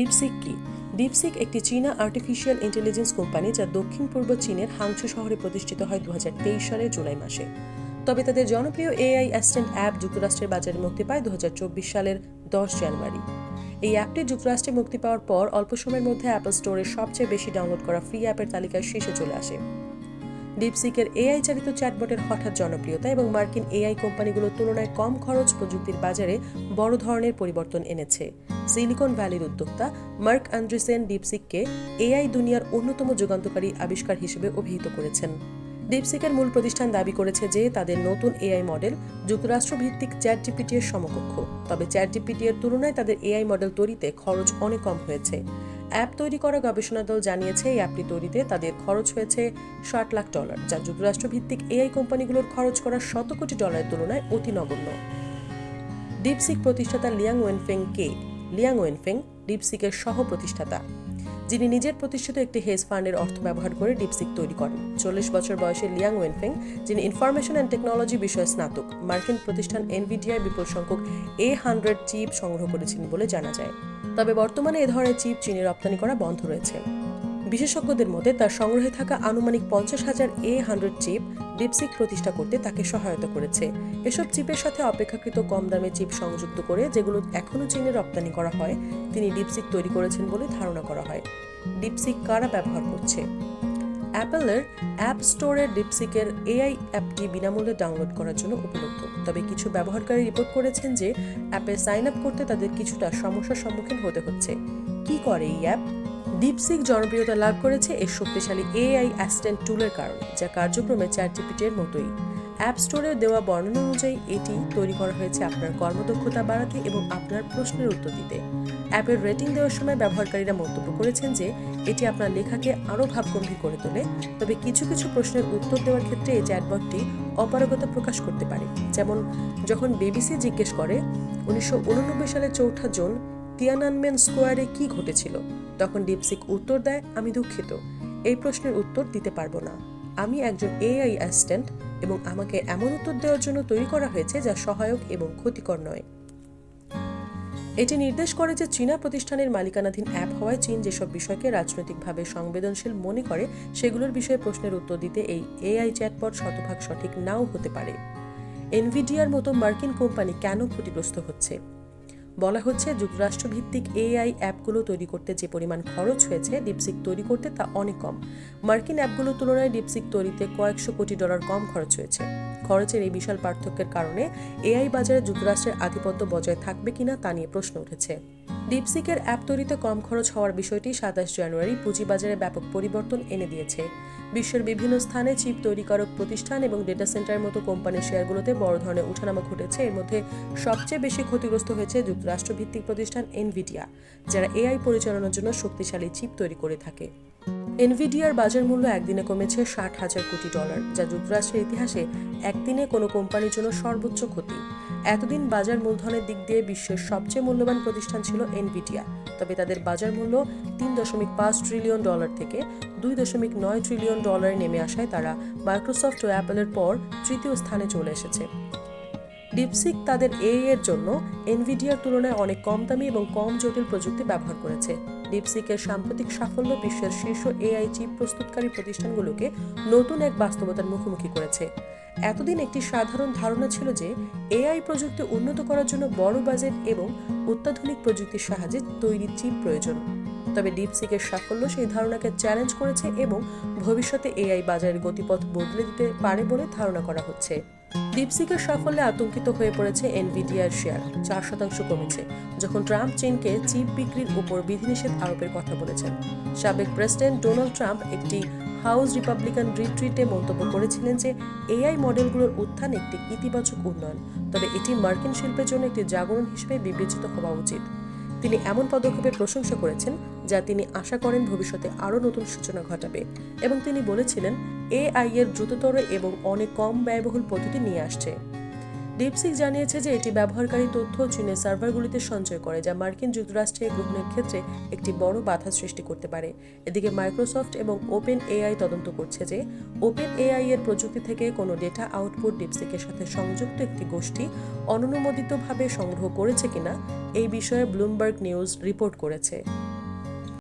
DeepSeek কি? DeepSeek একটি চীনা আর্টিফিশিয়াল ইন্টেলিজেন্স কোম্পানি যা দক্ষিণ পূর্ব চীনের হাংচু শহরে প্রতিষ্ঠিত হয় 2023 সালের জুলাই মাসে। তবে তাদের জনপ্রিয় এআই অ্যাসিস্ট্যান্ট অ্যাপ যুক্তরাষ্ট্রের বাজারে মুক্তি পায় 2024 সালের 10 জানুয়ারি। এই অ্যাপটি যুক্তরাষ্ট্রে মুক্তি পাওয়ার পর অল্প সময়ের মধ্যে অ্যাপল স্টোরে সবচেয়ে বেশি ডাউনলোড করা ফ্রি অ্যাপের তালিকায় শীর্ষে চলে আসে। ডিপসিকের এআই চালিত চ্যাটবটের হঠাৎ জনপ্রিয়তা এবং মার্কিন এআই কোম্পানিগুলোর তুলনায় কম খরচ প্রযুক্তির বাজারে বড় ধরনের পরিবর্তন এনেছে। সিলিকন ভ্যালির উদ্যোক্তা মার্ক আন্ড্রেসেন ডিপসিককে এআই দুনিয়ার অন্যতম যুগান্তকারী আবিষ্কার হিসেবে অভিহিত করেছেন। ডিপসিকের মূল প্রতিষ্ঠান দাবি করেছে যে তাদের নতুন এআই মডেল যুক্তরাষ্ট্রভিত্তিক চ্যাটজিপিটি এর সমকক্ষ। তবে চ্যাটজিপিটি এর তুলনায় তাদের এআই মডেল তৈরিতে খরচ অনেক কম হয়েছে। অ্যাপ তৈরি করা গবেষণা দল জানিয়েছে এই অ্যাপটি তৈরিতে তাদের খরচ হয়েছে $60 লাখ, যা যুক্তরাষ্ট্রভিত্তিক এআই কোম্পানিগুলোর খরচ করা $100 কোটি তুলনায় অতি নগণ্য। ডিপসিক প্রতিষ্ঠাতা লিয়াং ওয়েনফেং কে? লিয়াং ওয়েনফেং ডিপসিকের সহ প্রতিষ্ঠাতা, যিনি নিজের প্রতিষ্ঠিত একটি হেজ ফান্ডের অর্থ ব্যবহার করে ডিপসিক তৈরি করেন। 40 বছর বয়সের লিয়াং ওয়েনফেং, যিনি ইনফরমেশন অ্যান্ড টেকনোলজি বিষয়ে স্নাতক, মার্কিন প্রতিষ্ঠান এনভিডিআই বিপুল সংখ্যক A100 চিপ সংগ্রহ করেছেন বলে জানা যায়। তবে বর্তমানে এ ধরনের চিপ চীনে রপ্তানি করা বন্ধ রয়েছে। বিশেষজ্ঞদের মতে তার সংগ্রহে থাকা আনুমানিক 50,000 A100 চিপ ডিপসিক প্রতিষ্ঠা করতে তাকে সহায়তা করেছে। এসব চিপের সাথে অপেক্ষাকৃত কম দামে চিপ সংযুক্ত করে, যেগুলো এখনও চীনে রপ্তানি করা হয়, তিনি ডিপসিক তৈরি করেছেন বলে ধারণা করা হয়। ডিপসিক কারা ব্যবহার করছে? অ্যাপলের অ্যাপ স্টোরে ডিপসিকের এআই অ্যাপটি বিনামূল্যে ডাউনলোড করার জন্য উপলব্ধ। তবে কিছু ব্যবহারকারী রিপোর্ট করেছেন যে অ্যাপে সাইন আপ করতে তাদের কিছুটা সমস্যার সম্মুখীন হতে হচ্ছে। কি করে এই অ্যাপ? ডিপসিক জনপ্রিয়তা লাভ করেছে এর শক্তিশালী এআই অ্যাসিস্ট্যান্ট টুলের কারণে, যা কার্যক্রমে চ্যাটজিপিটি এর মতোই। অ্যাপ স্টোরে দেওয়া বর্ণনা অনুযায়ী এটি তৈরি করা হয়েছে আপনার কর্মদক্ষতা বাড়াতে এবং আপনার প্রশ্নের উত্তর দিতে। অ্যাপের রেটিং দেওয়ার সময় ব্যবহারকারীরা মন্তব্য করেছেন যে এটি আপনার লেখাকে আরও ভাবগম্ভীর করে তোলে। তবে কিছু কিছু প্রশ্নের উত্তর দেওয়ার ক্ষেত্রে এই চ্যাটবটটি অপারগতা প্রকাশ করতে পারে। যেমন যখন বিবিসি জিজ্ঞেস করে 1989 সালের 4 জুন তিয়ানানমেন স্কোয়ারে কি ঘটেছিল, তখন ডিপসিক উত্তর দেয়, আমি দুঃখিত, এই প্রশ্নের উত্তর দিতে পারবো না। আমি একজন এআই অ্যাসিস্ট্যান্ট এবং আমাকে এমন উত্তর দেওয়ার জন্য তৈরি করা হয়েছে যা সহায়ক এবং ক্ষতিকর নয়। এটি নির্দেশ করে যে চীনা প্রতিষ্ঠানের মালিকানাধীন অ্যাপ হওয়ায় চীন যেসব বিষয়কে রাজনৈতিকভাবে সংবেদনশীল মনে করে সেগুলোর বিষয়ে প্রশ্নের উত্তর দিতে এই এআই চ্যাটবট শতভাগ সঠিক নাও হতে পারে। এনভিডিআর মতো মার্কিন কোম্পানি কেন ক্ষতিগ্রস্ত হচ্ছে? বলা হচ্ছে যুক্তরাষ্ট্রভিত্তিক এআই অ্যাপগুলো তৈরি করতে যে পরিমাণ খরচ হয়েছে ডিপসিক তৈরি করতে তা অনেক কম। মার্কিন অ্যাপগুলোর তুলনায় ডিপসিক তৈরিতে $কয়েকশো কোটি কম খরচ হয়েছে। খরচের এই বিশাল পার্থক্যের কারণে এআই বাজারে যুক্তরাষ্ট্রের আধিপত্য বজায় থাকবে কিনা তা নিয়ে প্রশ্ন উঠেছে। ডিপসিকের অ্যাপ তৈরিতে কম খরচ হওয়ার বিষয়টি 27 জানুয়ারি পুঁজিবাজারে ব্যাপক পরিবর্তন এনে দিয়েছে। বিশ্বের বিভিন্ন স্থানে চিপ তৈরিকারক প্রতিষ্ঠান এবং ডেটা সেন্টারের মতো কোম্পানির শেয়ারগুলোতে বড় ধরনের ওঠানামা ঘটেছে। এর মধ্যে সবচেয়ে বেশি ক্ষতিগ্রস্ত হয়েছে যুক্তরাষ্ট্রভিত্তিক প্রতিষ্ঠান এনভিডিয়া, যারা এআই পরিচালনার জন্য শক্তিশালী চিপ তৈরি করে থাকে। এনভিডিয়ার বাজার মূল্য একদিনে কমেছে $60,000 কোটি, যা যুক্তরাষ্ট্রের ইতিহাসে একদিনে কোনো কোম্পানির জন্য সর্বোচ্চ ক্ষতি। এতদিন বাজার মূলধনের দিক দিয়ে বিশ্বের সবচেয়ে মূল্যবান প্রতিষ্ঠান ছিল এনভিডিয়া। তবে তাদের বাজার মূল্য $3.5 ট্রিলিয়ন থেকে $2.9 ট্রিলিয়ন নেমে আসায় তারা মাইক্রোসফট ও অ্যাপলের পর তৃতীয় স্থানে চলে এসেছে। ডিপসিক তাদের এআই এর জন্য এনভিডিয়ার তুলনায় অনেক কম দামি এবং কম জটিল প্রযুক্তি ব্যবহার করেছে। ডিপসিকের সাম্প্রতিক সাফল্য বিশ্বের শীর্ষ এআই চিপ প্রস্তুতকারী প্রতিষ্ঠানগুলোকে নতুন এক বাস্তবতার মুখোমুখি করেছে। এতদিন একটি সাধারণ ধারণা ছিল যে এআই প্রযুক্তি উন্নত করার জন্য বড় বাজেট এবং অত্যাধুনিক প্রযুক্তির সাহায্যে তৈরি চিপ প্রয়োজন। তবে ডিপসিকের সাফল্য সেই ধারণাকে চ্যালেঞ্জ করেছে এবং ভবিষ্যতে এআই বাজারের গতিপথ বদলে দিতে পারে বলে ধারণা করা হচ্ছে। ডিপসিকের সাফল্যে আতঙ্কিত হয়ে পড়েছে এনভিডিআর শেয়ার, 4% কমেছে যখন ট্রাম্প চীনকে চিপ বিক্রির উপর বিধিনিষেধ আরোপের কথা বলেছেন। সাবেক প্রেসিডেন্ট ডোনাল্ড ট্রাম্প একটি হাউস রিপাবলিকান রিট্রিটে মন্তব্য করেছিলেন যে এআই মডেলগুলোর উত্থান একটি ইতিবাচক উন্নয়ন, তবে এটি মার্কিন শিল্পের জন্য একটি জাগরণ হিসেবে বিবেচিত হওয়া উচিত। তিনি এমন পদক্ষেপের প্রশংসা করেছেন যা তিনি আশা করেন ভবিষ্যতে আরও নতুন সূচনা ঘটাবে, এবং তিনি বলেছিলেন এআই এর দ্রুততর এবং অনেক কম ব্যয়বহুল পদ্ধতি নিয়ে আসছে। ডিপসিক জানিয়েছে যে এটি ব্যবহারকারী তথ্য চীনের সার্ভারগুলিতে সঞ্চয় করে, যা মার্কিন যুক্তরাষ্ট্রে গ্রহণের ক্ষেত্রে একটি বড় বাধা সৃষ্টি করতে পারে। এদিকে মাইক্রোসফট এবং ওপেন এআই তদন্ত করছে যে ওপেন এআই এর প্রযুক্তি থেকে কোনো ডেটা আউটপুট ডিপসিকের সাথে সংযুক্ত একটি গোষ্ঠী অননুমোদিতভাবে সংগ্রহ করেছে কিনা এই বিষয়ে ব্লুমবার্গ নিউজ রিপোর্ট করেছে।